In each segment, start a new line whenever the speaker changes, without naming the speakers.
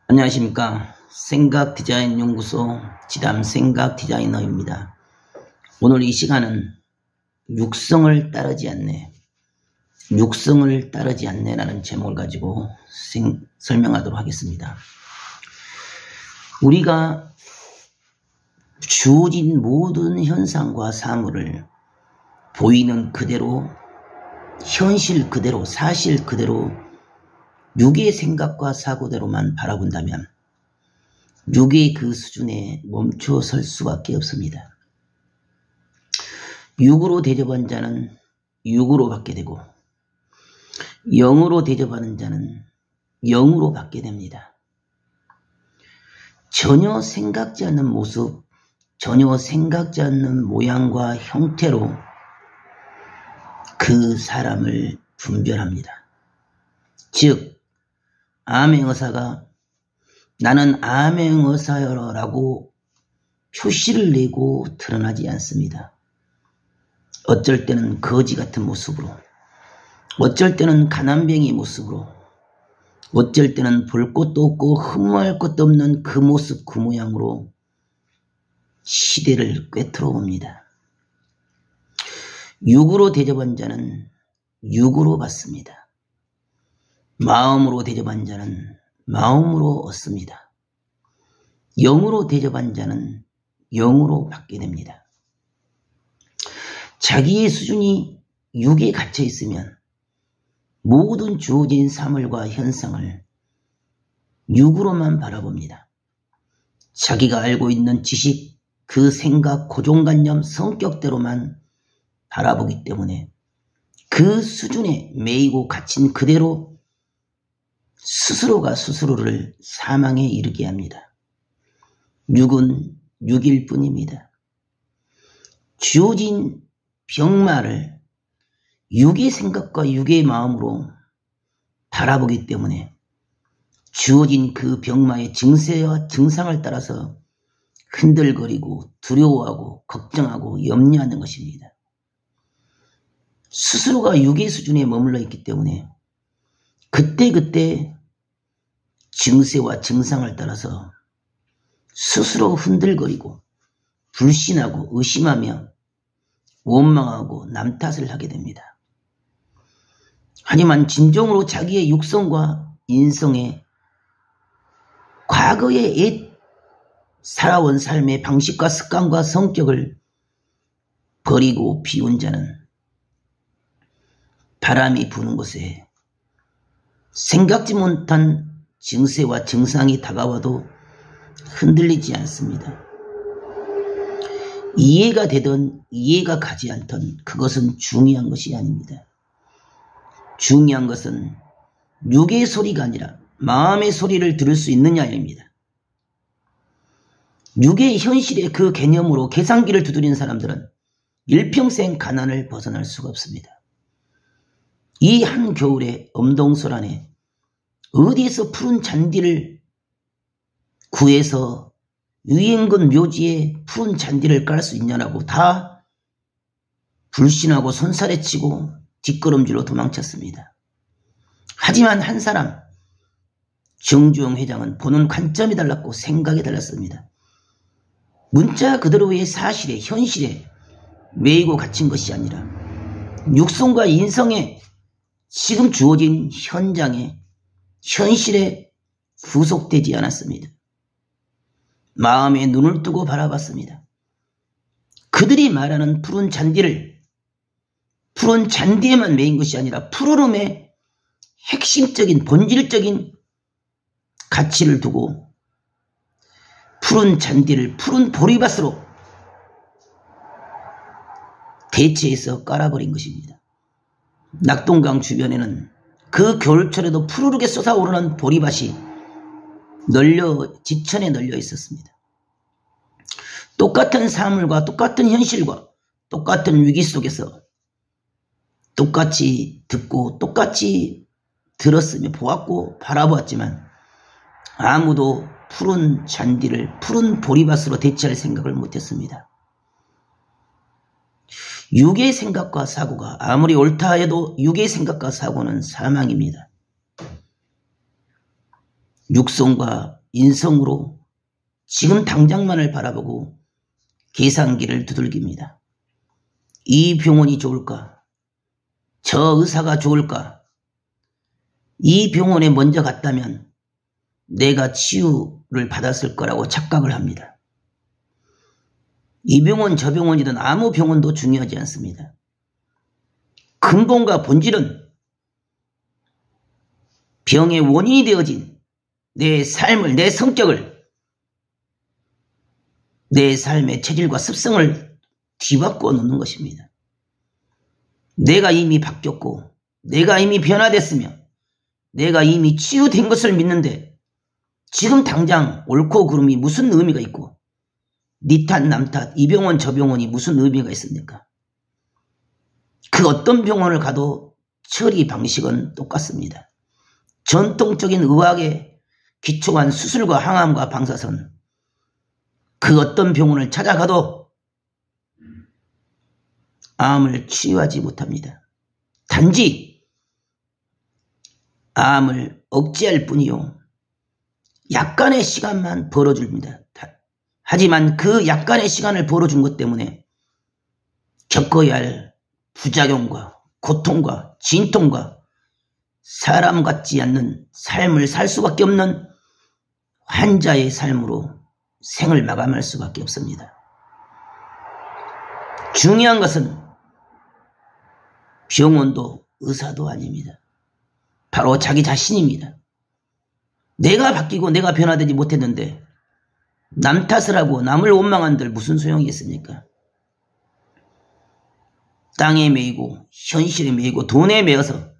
안녕하십니까. 생각디자인연구소 지담생각디자이너입니다. 오늘 이 시간은 육성을 따르지 않네 라는 제목을 가지고 설명하도록 하겠습니다. 우리가 주어진 모든 현상과 사물을 보이는 그대로, 현실 그대로, 사실 그대로 육의 생각과 사고대로만 바라본다면 육의 그 수준에 멈춰 설 수밖에 없습니다. 육으로 대접한 자는 육으로 받게 되고 영으로 대접하는 자는 영으로 받게 됩니다. 전혀 생각지 않는 모습, 전혀 생각지 않는 모양과 형태로 그 사람을 분별합니다. 즉 암행어사가 나는 암행어사여라고 표시를 내고 드러나지 않습니다. 어쩔 때는 거지 같은 모습으로, 어쩔 때는 가난뱅이 모습으로, 어쩔 때는 볼 것도 없고 흠모할 것도 없는 그 모습 그 모양으로 시대를 꿰뚫어 봅니다. 육으로 대접한 자는 육으로 받습니다. 마음으로 대접한 자는 마음으로 얻습니다. 영으로 대접한 자는 영으로 받게 됩니다. 자기의 수준이 육에 갇혀 있으면 모든 주어진 사물과 현상을 육으로만 바라봅니다. 자기가 알고 있는 지식, 그 생각, 고정관념, 성격대로만 바라보기 때문에 그 수준에 매이고 갇힌 그대로 스스로가 스스로를 사망에 이르게 합니다. 육은 육일 뿐입니다. 주어진 병마를 육의 생각과 육의 마음으로 바라보기 때문에 주어진 그 병마의 증세와 증상을 따라서 흔들거리고 두려워하고 걱정하고 염려하는 것입니다. 스스로가 육의 수준에 머물러 있기 때문에 그때그때 증세와 증상을 따라서 스스로 흔들거리고 불신하고 의심하며 원망하고 남 탓을 하게 됩니다. 하지만 진정으로 자기의 육성과 인성에 과거의 옛 살아온 삶의 방식과 습관과 성격을 버리고 비운 자는 바람이 부는 곳에 생각지 못한 증세와 증상이 다가와도 흔들리지 않습니다. 이해가 되든 이해가 가지 않든 그것은 중요한 것이 아닙니다. 중요한 것은 육의 소리가 아니라 마음의 소리를 들을 수 있느냐입니다. 육의 현실의 그 개념으로 계산기를 두드리는 사람들은 일평생 가난을 벗어날 수가 없습니다. 이 한겨울에 엄동설 안에 어디에서 푸른 잔디를 구해서 유인근 묘지에 푸른 잔디를 깔 수 있냐라고 다 불신하고 손살에 치고 뒷걸음질로 도망쳤습니다. 하지만 한 사람 정주영 회장은 보는 관점이 달랐고 생각이 달랐습니다. 문자 그대로의 사실에 현실에 매이고 갇힌 것이 아니라 육성과 인성에 지금 주어진 현장에 현실에 구속되지 않았습니다. 마음에 눈을 뜨고 바라봤습니다. 그들이 말하는 푸른 잔디에만 매인 것이 아니라 푸르름의 핵심적인 본질적인 가치를 두고 푸른 잔디를 푸른 보리밭으로 대체해서 깔아버린 것입니다. 낙동강 주변에는 그 겨울철에도 푸르르게 솟아오르는 보리밭이 지천에 널려 있었습니다. 똑같은 사물과 똑같은 현실과 똑같은 위기 속에서 똑같이 듣고 똑같이 들었으며 보았고 바라보았지만 아무도 푸른 잔디를 푸른 보리밭으로 대체할 생각을 못했습니다. 육의 생각과 사고가 아무리 옳다 해도 육의 생각과 사고는 사망입니다. 육성과 인성으로 지금 당장만을 바라보고 계산기를 두들깁니다. 이 병원이 좋을까? 저 의사가 좋을까? 이 병원에 먼저 갔다면 내가 치유를 받았을 거라고 착각을 합니다. 이 병원 저 병원이든 아무 병원도 중요하지 않습니다. 근본과 본질은 병의 원인이 되어진 내 삶을, 내 성격을, 내 삶의 체질과 습성을 뒤바꾸어 놓는 것입니다. 내가 이미 바뀌었고 내가 이미 변화됐으며 내가 이미 치유된 것을 믿는데 지금 당장 옳고 그름이 무슨 의미가 있고 니 탓 남 탓 이 병원 저 병원이 무슨 의미가 있습니까? 그 어떤 병원을 가도 처리 방식은 똑같습니다. 전통적인 의학에 기초한 수술과 항암과 방사선, 그 어떤 병원을 찾아가도 암을 치유하지 못합니다. 단지 암을 억제할 뿐이요, 약간의 시간만 벌어줍니다. 하지만 그 약간의 시간을 벌어준 것 때문에 겪어야 할 부작용과 고통과 진통과 사람 같지 않는 삶을 살 수밖에 없는 환자의 삶으로 생을 마감할 수밖에 없습니다. 중요한 것은 병원도 의사도 아닙니다. 바로 자기 자신입니다. 내가 바뀌고 내가 변화되지 못했는데 남 탓을 하고 남을 원망한들 무슨 소용이 있습니까? 땅에 매이고 현실에 매이고 돈에 매여서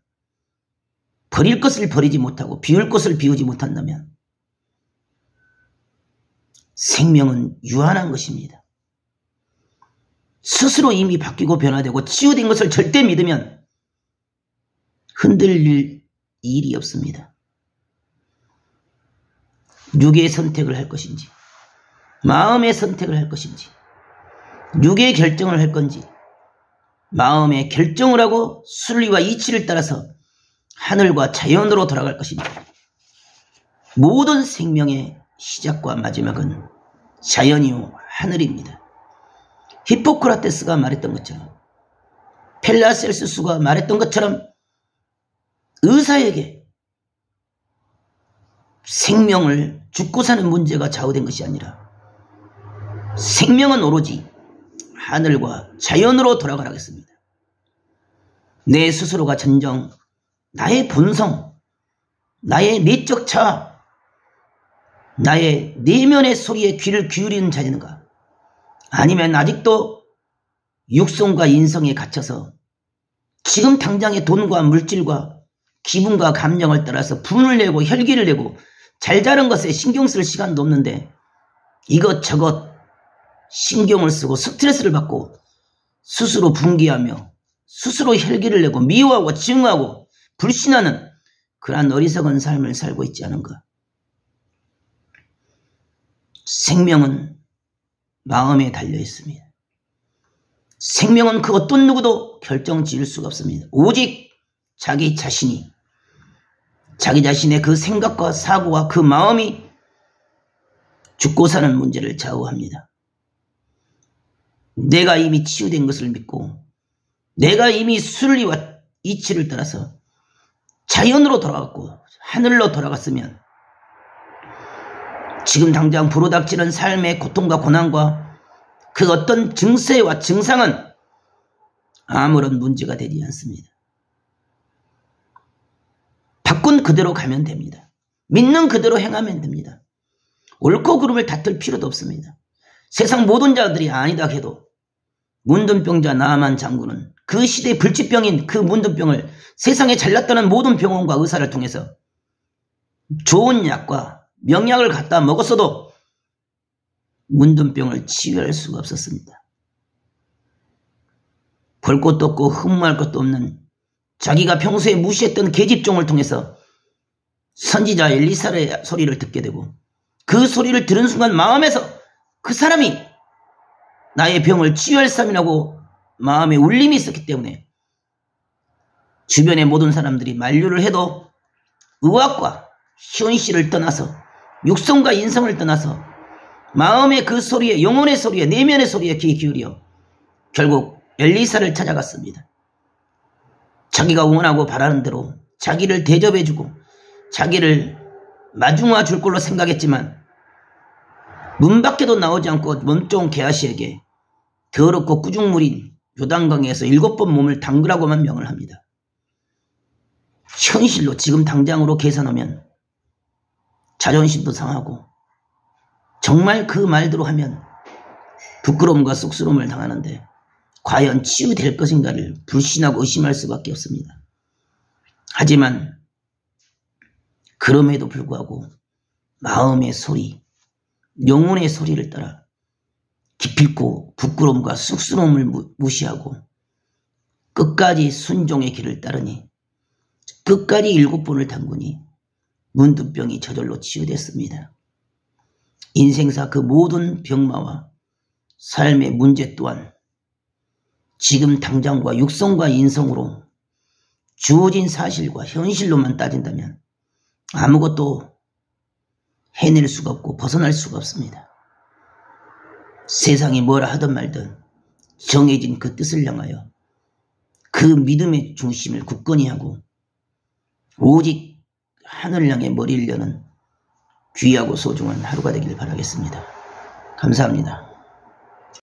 버릴 것을 버리지 못하고 비울 것을 비우지 못한다면 생명은 유한한 것입니다. 스스로 이미 바뀌고 변화되고 치유된 것을 절대 믿으면 흔들릴 일이 없습니다. 육의 선택을 할 것인지 마음의 선택을 할 것인지 육의 결정을 할 건지 마음의 결정을 하고 순리와 이치를 따라서 하늘과 자연으로 돌아갈 것입니다. 모든 생명의 시작과 마지막은 자연이요 하늘입니다. 히포크라테스가 말했던 것처럼, 펠라셀수스가 말했던 것처럼 의사에게 생명을 죽고 사는 문제가 좌우된 것이 아니라 생명은 오로지 하늘과 자연으로 돌아가라고 했습니다. 내 스스로가 진정 나의 본성, 나의 내적 자아, 나의 내면의 소리에 귀를 기울이는 자인가? 아니면 아직도 육성과 인성에 갇혀서 지금 당장의 돈과 물질과 기분과 감정을 따라서 분을 내고 혈기를 내고 잘 자란 것에 신경 쓸 시간도 없는데 이것저것 신경을 쓰고 스트레스를 받고 스스로 분개하며 스스로 혈기를 내고 미워하고 증오하고 불신하는 그러한 어리석은 삶을 살고 있지 않은가? 생명은 마음에 달려 있습니다. 생명은 그 어떤 누구도 결정 지을 수가 없습니다. 오직 자기 자신이, 자기 자신의 그 생각과 사고와 그 마음이 죽고 사는 문제를 좌우합니다. 내가 이미 치유된 것을 믿고 내가 이미 순리와 이치를 따라서 자연으로 돌아갔고 하늘로 돌아갔으면 지금 당장 불어닥치는 삶의 고통과 고난과 그 어떤 증세와 증상은 아무런 문제가 되지 않습니다. 바꾼 그대로 가면 됩니다. 믿는 그대로 행하면 됩니다. 옳고 그름을 다툴 필요도 없습니다. 세상 모든 자들이 아니다 해도 문둥병자 나아만 장군은 그 시대의 불치병인 그 문둥병을 세상에 잘났다는 모든 병원과 의사를 통해서 좋은 약과 명약을 갖다 먹었어도 문둥병을 치유할 수가 없었습니다. 볼 것도 없고 흠모할 것도 없는 자기가 평소에 무시했던 계집종을 통해서 선지자 엘리사의 소리를 듣게 되고 그 소리를 들은 순간 마음에서 그 사람이 나의 병을 치유할 사람이라고 마음에 울림이 있었기 때문에 주변의 모든 사람들이 만류를 해도 의학과 현실을 떠나서 육성과 인성을 떠나서 마음의 그 소리에, 영혼의 소리에, 내면의 소리에 귀 기울여 결국 엘리사를 찾아갔습니다. 자기가 원하고 바라는 대로 자기를 대접해주고 자기를 마중화 줄 걸로 생각했지만 문 밖에도 나오지 않고 몸종 게하시에게 더럽고 꾸중물인 요단강에서 7번 몸을 담그라고만 명을 합니다. 현실로 지금 당장으로 계산하면 자존심도 상하고 정말 그 말대로 하면 부끄러움과 쑥스러움을 당하는데 과연 치유될 것인가를 불신하고 의심할 수밖에 없습니다. 하지만 그럼에도 불구하고 마음의 소리, 영혼의 소리를 따라 기필코 부끄러움과 쑥스러움을 무시하고 끝까지 순종의 길을 따르니 끝까지 7번을 담그니 문두병이 저절로 치유됐습니다. 인생사 그 모든 병마와 삶의 문제 또한 지금 당장과 육성과 인성으로 주어진 사실과 현실로만 따진다면 아무것도 해낼 수가 없고 벗어날 수가 없습니다. 세상이 뭐라 하든 말든 정해진 그 뜻을 향하여 그 믿음의 중심을 굳건히 하고 오직 하늘을 향해 머리를 여는 귀하고 소중한 하루가 되길 바라겠습니다. 감사합니다.